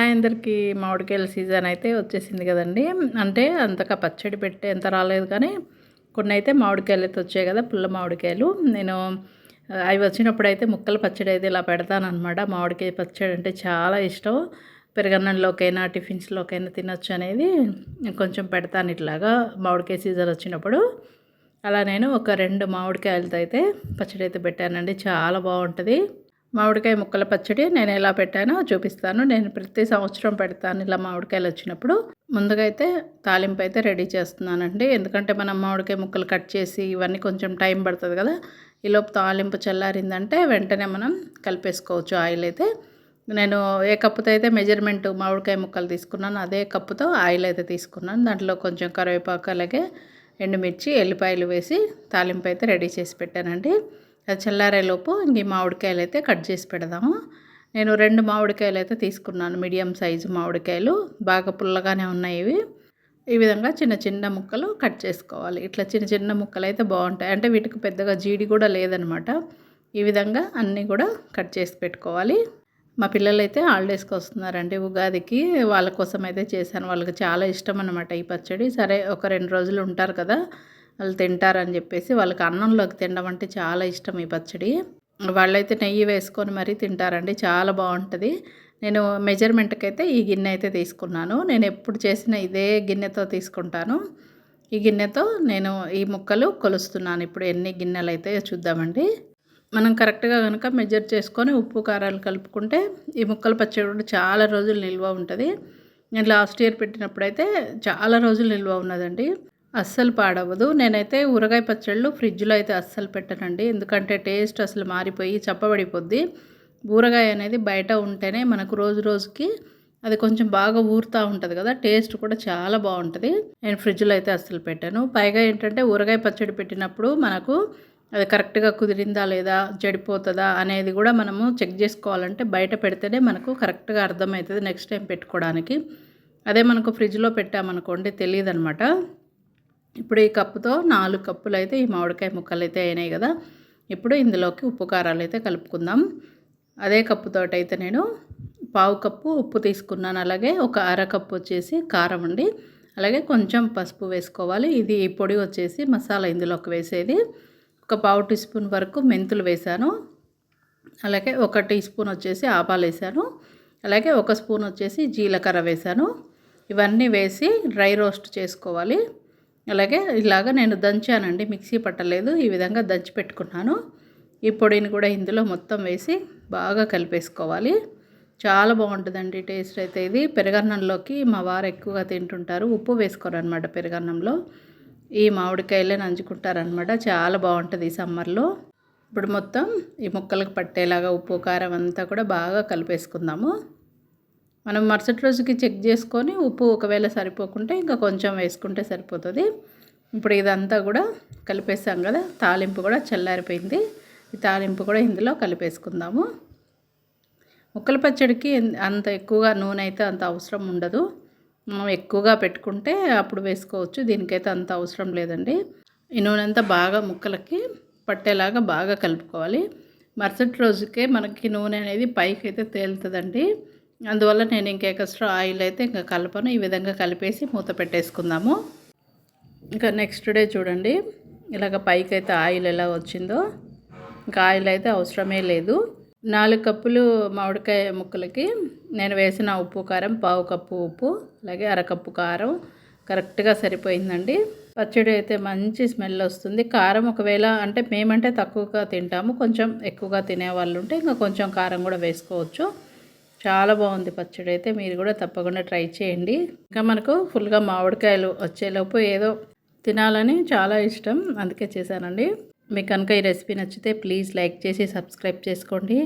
Hi అందరికీ. మామిడికాయల season అయితే వచ్చేసింది కదండీ. అంటే అంతగా పచ్చడి పెట్టేంత రాలేదు కానీ కొన్ని అయితే మామిడికాయలు అయితే వచ్చాయి కదా, పుల్ల మామిడికాయలు. నేను అవి వచ్చినప్పుడైతే ముక్కల పచ్చడి అయితే ఇలా పెడతానమాట. మామిడికాయ పచ్చడి అంటే చాలా ఇష్టం. పెరుగన్నంలోకైనా టిఫిన్స్లోకైనా తినొచ్చు అనేది కొంచెం పెడతాను ఇట్లాగా మామిడికాయ సీజన్ వచ్చినప్పుడు. అలా నేను ఒక 2 మామిడికాయలతో అయితే పచ్చడి అయితే పెట్టానండి. చాలా బాగుంటుంది. మామిడికాయ ముక్కల పచ్చడి నేను ఎలా పెట్టానో చూపిస్తాను. నేను ప్రతి సంవత్సరం పెడతాను ఇలా మామిడికాయలు వచ్చినప్పుడు. ముందుగా అయితే తాలింపు అయితే రెడీ చేస్తున్నానండి. ఎందుకంటే మనం మామిడికాయ ముక్కలు కట్ చేసి ఇవన్నీ కొంచెం టైం పడుతుంది కదా. ఈలోపు తాలింపు చల్లారిందంటే వెంటనే మనం కలిపేసుకోవచ్చు ఆయిల్ అయితే. నేను ఏ కప్పుతో అయితే మెజర్మెంట్ మామిడికాయ ముక్కలు తీసుకున్నాను అదే కప్పుతో ఆయిల్ అయితే తీసుకున్నాను. దాంట్లో కొంచెం కరివేపాకు అలాగే ఎండుమిర్చి ఎల్లిపాయలు వేసి తాలింపు అయితే రెడీ చేసి పెట్టానండి. అది చల్లారేలోపు ఇంక మామిడికాయలు అయితే కట్ చేసి పెడదాము. నేను 2 మామిడికాయలు అయితే తీసుకున్నాను. మీడియం సైజు మామిడికాయలు బాగా పుల్లగానే ఉన్నాయి ఇవి. ఈ విధంగా చిన్న చిన్న ముక్కలు కట్ చేసుకోవాలి. ఇట్లా చిన్న చిన్న ముక్కలు అయితే బాగుంటాయి. అంటే వీటికి పెద్దగా జీడి కూడా లేదనమాట. ఈ విధంగా అన్నీ కూడా కట్ చేసి పెట్టుకోవాలి. మా పిల్లలైతే హాలిడేస్కి వస్తున్నారండి ఉగాదికి. వాళ్ళ కోసం అయితే చేశాను. వాళ్ళకి చాలా ఇష్టం అనమాట ఈ పచ్చడి. సరే ఒక 2 రోజులు ఉంటారు కదా, వాళ్ళు తింటారని చెప్పేసి వాళ్ళకి అన్నంలోకి తినడం అంటే చాలా ఇష్టం ఈ పచ్చడి. వాళ్ళైతే నెయ్యి వేసుకొని మరీ తింటారండి. చాలా బాగుంటుంది. నేను మెజర్మెంట్కి అయితే ఈ గిన్నె అయితే తీసుకున్నాను. నేను ఎప్పుడు చేసిన ఇదే గిన్నెతో తీసుకుంటాను. ఈ గిన్నెతో నేను ఈ ముక్కలు కొలుస్తున్నాను. ఇప్పుడు ఎన్ని గిన్నెలు అయితే చూద్దామండి. మనం కరెక్ట్గా కనుక మెజర్ చేసుకొని ఉప్పు కారాలు కలుపుకుంటే ఈ ముక్కల పచ్చడి కూడా చాలా రోజులు నిల్వ ఉంటుంది. నేను లాస్ట్ ఇయర్ పెట్టినప్పుడైతే చాలా రోజులు నిల్వ ఉన్నదండి. అస్సలు పాడవదు. నేనైతే ఊరగాయ పచ్చళ్ళు ఫ్రిడ్జ్లో అయితే అస్సలు పెట్టనండి. ఎందుకంటే టేస్ట్ అసలు మారిపోయి చప్పబడిపోద్ది. ఊరగాయ అనేది బయట ఉంటేనే మనకు రోజు రోజుకి అది కొంచెం బాగా ఊరుతూ ఉంటుంది కదా, టేస్ట్ కూడా చాలా బాగుంటుంది. నేను ఫ్రిడ్జ్లో అయితే అస్సలు పెట్టాను. పైగా ఏంటంటే ఊరగాయ పచ్చడి పెట్టినప్పుడు మనకు అది కరెక్ట్గా కుదిరిందా లేదా, చెడిపోతుందా అనేది కూడా మనము చెక్ చేసుకోవాలంటే బయట పెడితేనే మనకు కరెక్ట్గా అర్థమవుతుంది నెక్స్ట్ టైం పెట్టుకోవడానికి. అదే మనకు ఫ్రిడ్జ్లో పెట్టామనుకోండి తెలియదు అనమాట. ఇప్పుడు ఈ కప్పుతో 4 కప్పులు అయితే ఈ మామిడికాయ ముక్కలు అయితే అయినాయి కదా. ఇప్పుడు ఇందులోకి ఉప్పు కారాలు అయితే కలుపుకుందాం. అదే కప్పుతోటి అయితే నేను 1/2 కప్పు ఉప్పు తీసుకున్నాను. అలాగే ఒక 1/2 కప్పు వచ్చేసి కారం అండి. అలాగే కొంచెం పసుపు వేసుకోవాలి. ఇది ఈ పొడి వచ్చేసి మసాలా ఇందులోకి వేసేది. ఒక 1/2 టీ స్పూన్ వరకు మెంతులు వేసాను. అలాగే 1 టీ స్పూన్ వచ్చేసి ఆవాలు వేసాను. అలాగే 1 స్పూన్ వచ్చేసి జీలకర్ర వేసాను. ఇవన్నీ వేసి డ్రై రోస్ట్ చేసుకోవాలి. అలాగే ఇలాగ నేను దంచానండి, మిక్సీ పట్టలేదు. ఈ విధంగా దంచి పెట్టుకున్నాను. ఈ పొడిని కూడా ఇందులో మొత్తం వేసి బాగా కలిపేసుకోవాలి. చాలా బాగుంటుందండి టేస్ట్ అయితే. ఇది పెరుగన్నంలోకి మా వారు ఎక్కువగా తింటుంటారు. ఉప్పు వేసుకోరు అనమాట పెరుగన్నంలో. ఈ మామిడికాయలే నంచుకుంటారనమాట. చాలా బాగుంటుంది ఈ సమ్మర్లో. ఇప్పుడు మొత్తం ఈ ముక్కలకు పట్టేలాగా ఉప్పు కారం అంతా కూడా బాగా కలిపేసుకుందాము. మనం మరుసటి రోజుకి చెక్ చేసుకొని ఉప్పు ఒకవేళ సరిపోకుంటే ఇంకా కొంచెం వేసుకుంటే సరిపోతుంది. ఇప్పుడు ఇదంతా కూడా కలిపేసాం కదా. తాలింపు కూడా చల్లారిపోయింది. ఈ తాలింపు కూడా ఇందులో కలిపేసుకుందాము. ముక్కల పచ్చడికి అంత ఎక్కువగా నూనె అయితే అంత అవసరం ఉండదు. మనం ఎక్కువగా పెట్టుకుంటే అప్పుడు వేసుకోవచ్చు. దీనికైతే అంత అవసరం లేదండి. ఈ నూనె అంతా బాగా ముక్కలకి పట్టేలాగా బాగా కలుపుకోవాలి. మరుసటి రోజుకే మనకి నూనె అనేది పైకి అయితే తేలుతుందండి. అందువల్ల నేను ఇంకా ఎక్స్ట్రా ఆయిల్ అయితే ఇంకా కలపను. ఈ విధంగా కలిపేసి మూత పెట్టేసుకుందాము. ఇంకా నెక్స్ట్ డే చూడండి ఇలాగ పైకి అయితే ఆయిల్ ఎలా వచ్చిందో. ఇంకా ఆయిల్ అయితే అవసరమే లేదు. 4 కప్పులు మామిడికాయ ముక్కలకి నేను వేసిన ఉప్పు కారం 1/2 కప్పు ఉప్పు, అలాగే 1/2 కప్పు కారం కరెక్ట్గా సరిపోయిందండి. పచ్చడి అయితే మంచి స్మెల్ వస్తుంది. కారం ఒకవేళ అంటే మేమంటే తక్కువగా తింటాము, కొంచెం ఎక్కువగా తినేవాళ్ళు ఉంటే ఇంకా కొంచెం కారం కూడా వేసుకోవచ్చు. చాలా బాగుంది పచ్చడి అయితే. మీరు కూడా తప్పకుండా ట్రై చేయండి. ఇంకా మనకు ఫుల్గా మామిడికాయలు వచ్చేలోపు ఏదో తినాలని చాలా ఇష్టం, అందుకే చేశానండి. మీకు కనుక ఈ రెసిపీ నచ్చితే ప్లీజ్ లైక్ చేసి సబ్స్క్రైబ్ చేసుకోండి.